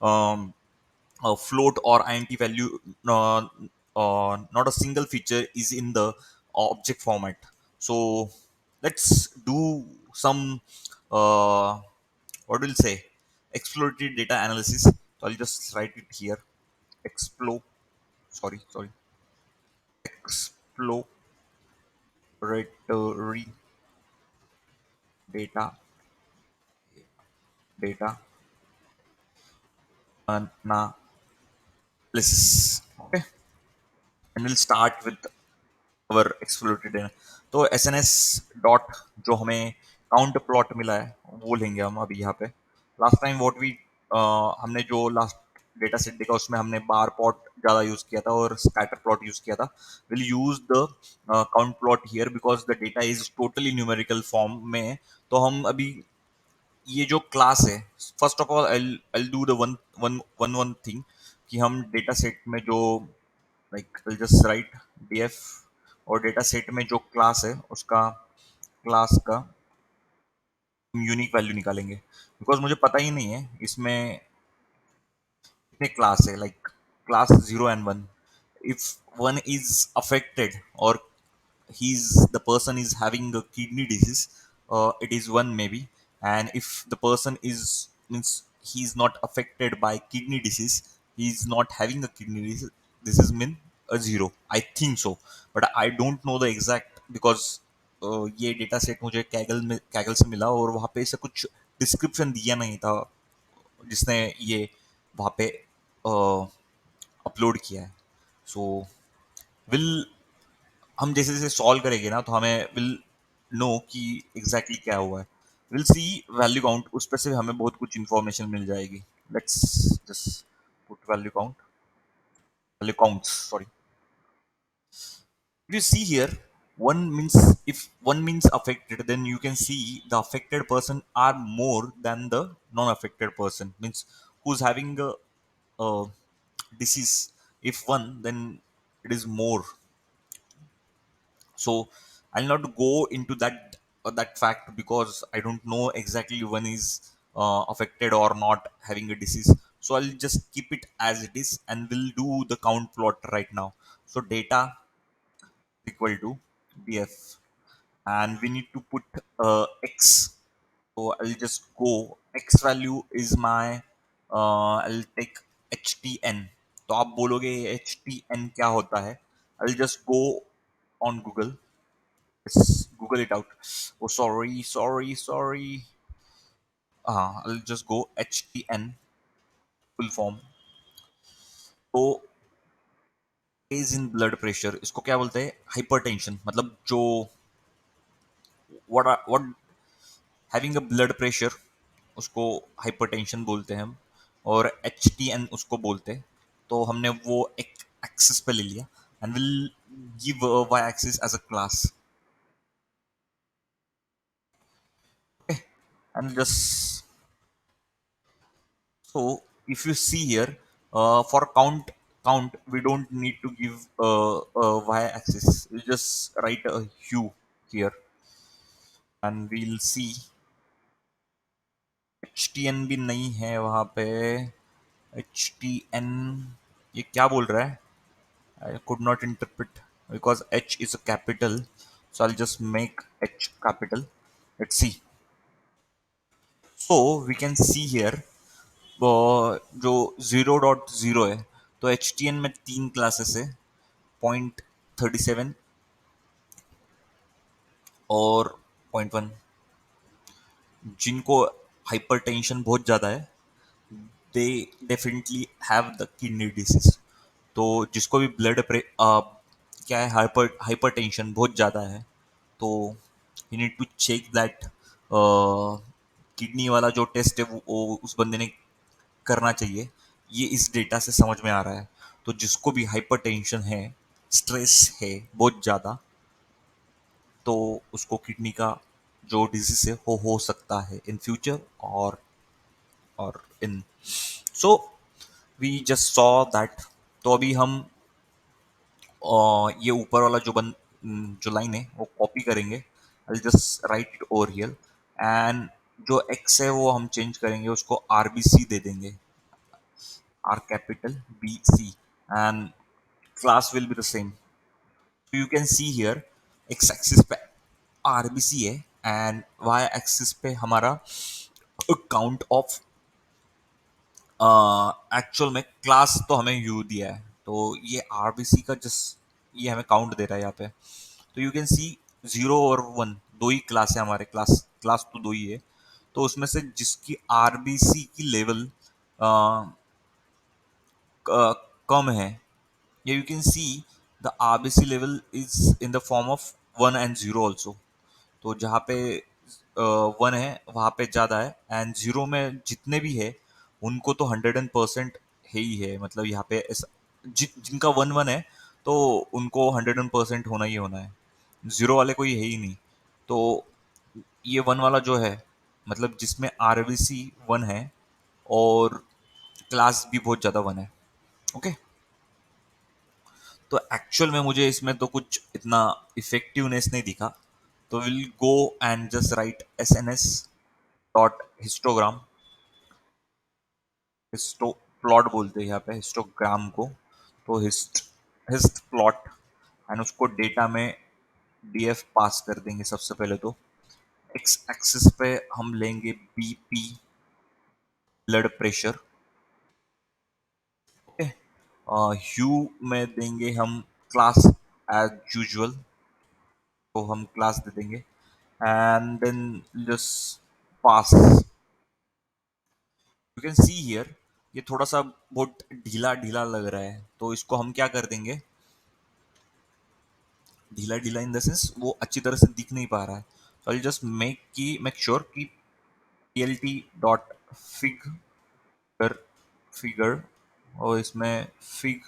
float or int value, not a single feature is in the object format. So let's do some what will say exploratory data analysis. So I'll just write it here. Explore, sorry, exploratory data data analysis. Okay, and we'll start with our exploratory data. तो S N S dot जो हमें count plot मिला है वो लेंगे हम अभी यहाँ पे. लास्ट टाइम वॉट वी हमने जो लास्ट डेटा सेट देखा उसमें हमने बार प्लॉट ज़्यादा यूज़ किया था और स्कैटर प्लॉट यूज़ किया था. Will use the count plot here because the data is totally numerical form में है. तो हम अभी ये जो क्लास है, first of all I do the one one one one thing कि हम डेटा सेट में जो लाइक जस्ट राइट df और डेटा सेट में जो क्लास है उसका क्लास का यूनिक वैल्यू निकालेंगे बिकॉज मुझे पता ही नहीं है इसमें कितने क्लास है. Like class 0 and 1, if one is affected or he's the person is having a kidney disease, it is one maybe. And if the person is means he's not affected by kidney disease, he's not having a kidney disease, this is mean a zero, I think so. But I don't know the exact because ये data set मुझे Kaggle से मिला और वहाँ पे ऐसा कुछ description दिया नहीं था जिसने ये वहाँ पे अपलोड किया है. सो विल हम जैसे जैसे सॉल्व करेंगे ना तो हमें विल नो कि एग्जैक्टली क्या हुआ है. विल सी वैल्यू काउंट, उस पर से हमें बहुत कुछ इंफॉर्मेशन मिल जाएगी. Let's just put value counts sorry. If you see here, one means if one means affected, then you can see the affected person are more than the non-affected person. Means who's having a disease. If one, then it is more. So I'll not go into that fact because I don't know exactly one is affected or not having a disease. So I'll just keep it as it is and we'll do the count plot right now. So data equal to df and we need to put x. So I'll just go x value is my I'll take htn. तो आप बोलोगे htn क्या होता है. I'll just go on Google. Let's Google it out. Oh, sorry. I'll just go HTN full form. तो raise in blood pressure इसको क्या बोलते हैं, हाइपरटेंशन. मतलब जो what having a blood pressure उसको हाइपरटेंशन बोलते हैं हम. और HTN उसको बोलते हैं. तो हमने वो एक एक्सिस पे ले लिया and we'll give y axis as a class. Okay, and just so if you see here, for count we don't need to give y-axis. We just write a hue here, and we'll see htn भी नहीं है वहाँ पे. htn ये क्या बोल रहा है? I could not interpret because h is a capital, so I'll just make h capital. Let's see. So we can see here जो 0.0 है तो एच टी एन में 3 क्लासेस है. 0.37 और 0.1. जिनको हाइपरटेंशन बहुत ज़्यादा है they definitely have the kidney disease. तो जिसको भी क्या है हाइपरटेंशन बहुत ज़्यादा है तो you need to check that kidney वाला जो टेस्ट है वो उस बंदे ने करना चाहिए. ये इस डेटा से समझ में आ रहा है. तो जिसको भी हाइपरटेंशन है, स्ट्रेस है बहुत ज़्यादा, तो उसको किडनी का जो डिजीज है वो हो सकता है इन फ्यूचर और in. So we just saw that. तो अभी हम ये ऊपर वाला जो लाइन है वो कॉपी करेंगे. आई just right it over here and जो एक्स है वो हम चेंज करेंगे, उसको आरबीसी दे देंगे. R capital BC, and class will be the same. So you can see here x axis पे RBC है and y axis पे हमारा काउंट ऑफ एक्चुअल में क्लास तो हमें यू दिया है, तो ये आरबीसी का जस्ट ये हमें काउंट दे रहा है यहाँ पे। तो यू कैन सी 0 और 1 दो ही क्लास है हमारे, क्लास क्लास तो दो ही है। तो उसमें से जिसकी आरबीसी की लेवल कम है, या you can see the RBC level is in the form of 1 and 0 also. तो जहाँ पे 1 है वहाँ पे ज़्यादा है, एंड 0 में जितने भी है उनको तो 100% है ही है, मतलब यहाँ पे जिनका 1 1 है तो उनको 100% होना ही होना है, 0 वाले कोई है ही नहीं। तो ये 1 वाला जो है, मतलब जिसमें आरबीसी 1 है और क्लास भी बहुत ज़्यादा 1 है। ओके, तो एक्चुअल में मुझे इसमें तो कुछ इतना इफेक्टिवनेस नहीं दिखा, तो will go and just right SNS dot histogram. Histo plot बोलते हैं यहाँ पे हिस्टोग्राम को। तो हिस्ट प्लॉट, एंड उसको डेटा में DF पास कर देंगे सबसे पहले। तो एक्स एक्सिस पे हम लेंगे BP ब्लड प्रेशर। ओके, ह्यू में देंगे हम क्लास एज यूजुअल, तो हम क्लास दे देंगे and then just pass. You can see here ये थोड़ा सा बहुत ढीला ढीला लग रहा है, तो इसको हम क्या कर देंगे, ढीला ढीला इन द सेंस वो अच्छी तरह से दिख नहीं पा रहा है। तो आई जस्ट मेक श्योर कि PLT डॉट फिगर फिगर और इसमें फिग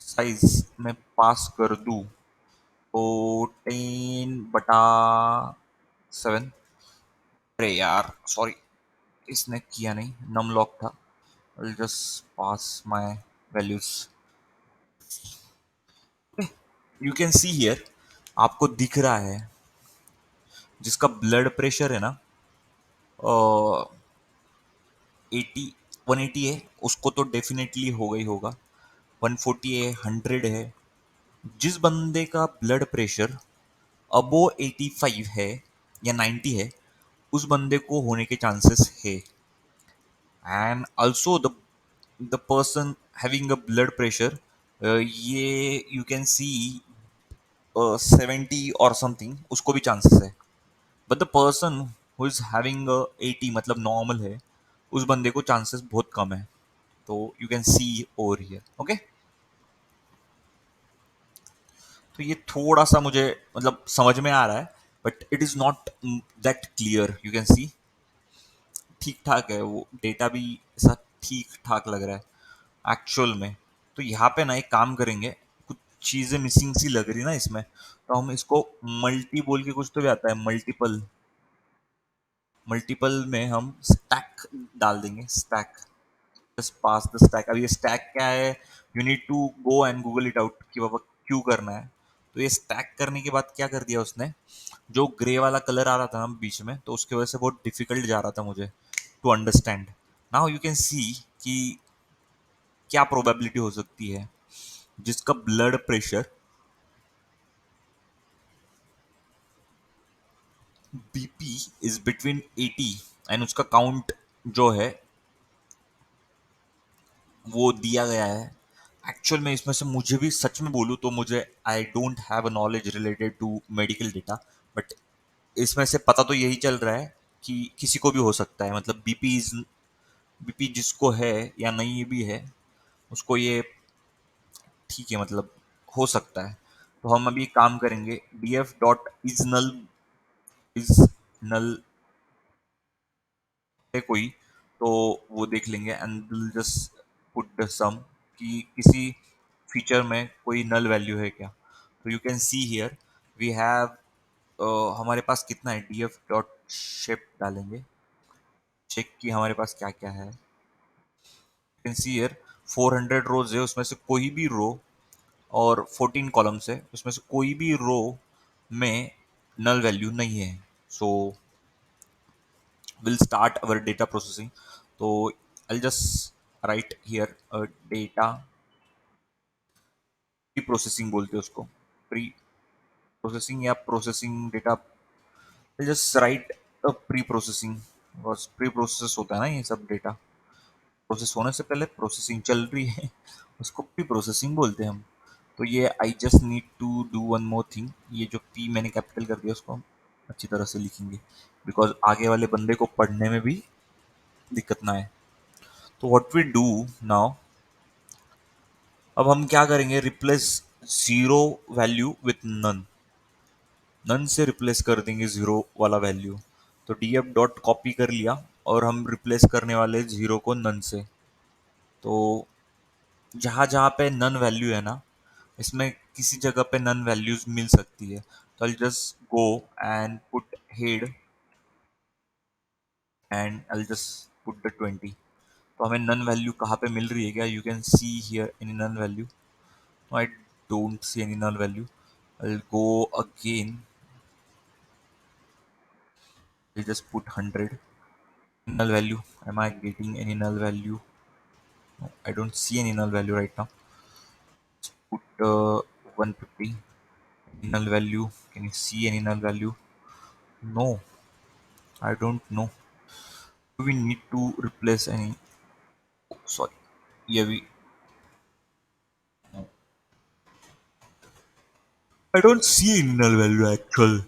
साइज में पास कर दूँ तो 10/7। अरे यार सॉरी, इसने किया नहीं, नम लॉक था। I just pass my values. You can see here, आपको दिख रहा है जिसका ब्लड प्रेशर है ना 80 180 है, उसको तो डेफिनेटली होगा ही होगा। 140 है, 100 है। जिस बंदे का ब्लड प्रेशर अबो 85 है या 90 है, उस बंदे को होने के चांसेस है। And also the person having a blood pressure, ये यू कैन सी 70 और समथिंग, उसको भी चांसेस है। But the person who is having 80 मतलब नॉर्मल है, उस बंदे को चांसेस बहुत कम है। तो you can C over here. Okay, तो ये थोड़ा सा मुझे मतलब समझ में आ रहा है, but it is not that clear. You can सी ठीक ठाक है, वो डेटा भी ऐसा ठीक ठाक लग रहा है एक्चुअल में। तो यहाँ पे ना एक काम करेंगे, कुछ चीज़ें मिसिंग सी लग रही ना इसमें, तो हम इसको मल्टी बोल के कुछ तो भी आता है, मल्टीपल। मल्टीपल में हम स्टैक डाल देंगे, stack. Just pass the stack. अब ये स्टैक क्या है, you need to go and Google it out कि बाबा क्यों करना है। तो ये स्टैक करने के बाद क्या कर दिया उसने, जो ग्रे वाला कलर आ रहा था ना बीच में, तो उसकी वजह से बहुत डिफिकल्ट जा रहा था मुझे to understand. Now you can see कि क्या प्रोबेबिलिटी हो सकती है जिसका blood pressure BP is between 80 and उसका काउंट जो है वो दिया गया है। एक्चुअल में इसमें से मुझे भी सच में बोलूँ तो मुझे I don't have a knowledge related to medical data, but इसमें से पता तो यही चल रहा है कि किसी को भी हो सकता है, मतलब बीपी जिसको है या नहीं भी है उसको ये ठीक है, मतलब हो सकता है। तो हम अभी एक काम करेंगे, DF डॉट इज नल है कोई, तो वो देख लेंगे and will just put the some कि किसी फीचर में कोई नल वैल्यू है क्या। तो you can see here we have, हमारे पास कितना है, DF डॉट शेप डालेंगे, चेक कि हमारे पास क्या क्या है। कैन सी हियर 400 रोज है, उसमें से कोई भी रो, और 14 कॉलम्स है, उसमें से कोई भी रो में नल वैल्यू नहीं है। So will start our data processing. तो I just write here data pre processing बोलते हैं उसको, प्री प्रोसेसिंग या processing data, just write pre processing, बस प्री प्रोसेस होता है ना ये सब डेटा, प्रोसेस होने से पहले प्रोसेसिंग चल रही है उसको प्री प्रोसेसिंग बोलते हैं हम। तो ये I just need to do one more thing, ये जो पी मैंने कैपिटल कर दिया उसको हम अच्छी तरह से लिखेंगे, बिकॉज आगे वाले बंदे को पढ़ने में भी दिक्कत ना आए। तो व्हाट वी डू नाउ, अब हम क्या करेंगे, replace zero value with NaN, NaN से रिप्लेस कर देंगे जीरो वाला वैल्यू। तो डी एफ डॉट कॉपी कर लिया और हम रिप्लेस करने वाले जीरो को नन से। तो जहाँ जहाँ पे नन वैल्यू है ना, इसमें किसी जगह पे नन वैल्यूज मिल सकती है, तो I just go and put head and I just put the 20। तो हमें नन वैल्यू कहाँ पे मिल रही है क्या, you can see here any NaN value, I don't see any NaN value. I go again, I just put 100 null value, am I getting any null value? No, I don't see any null value right now. Put 150 null value, can you see any null value? No, I don't know. Do we need to replace any, oh, sorry, yeah, we, no. I don't see any null value actual.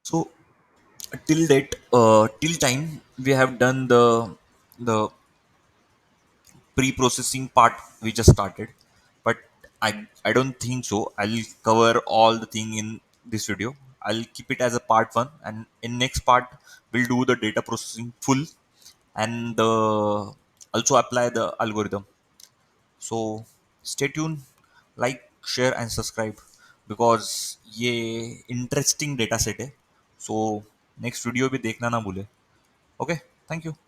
So till date, till time we have done the pre-processing part we just started, but I don't think so I'll cover all the thing in this video. I'll keep it as a part one, and in next part we'll do the data processing full, and also apply the algorithm. So stay tuned, like, share and subscribe, because ये interesting data set है. So next video भी देखना ना भूले. Okay, thank you.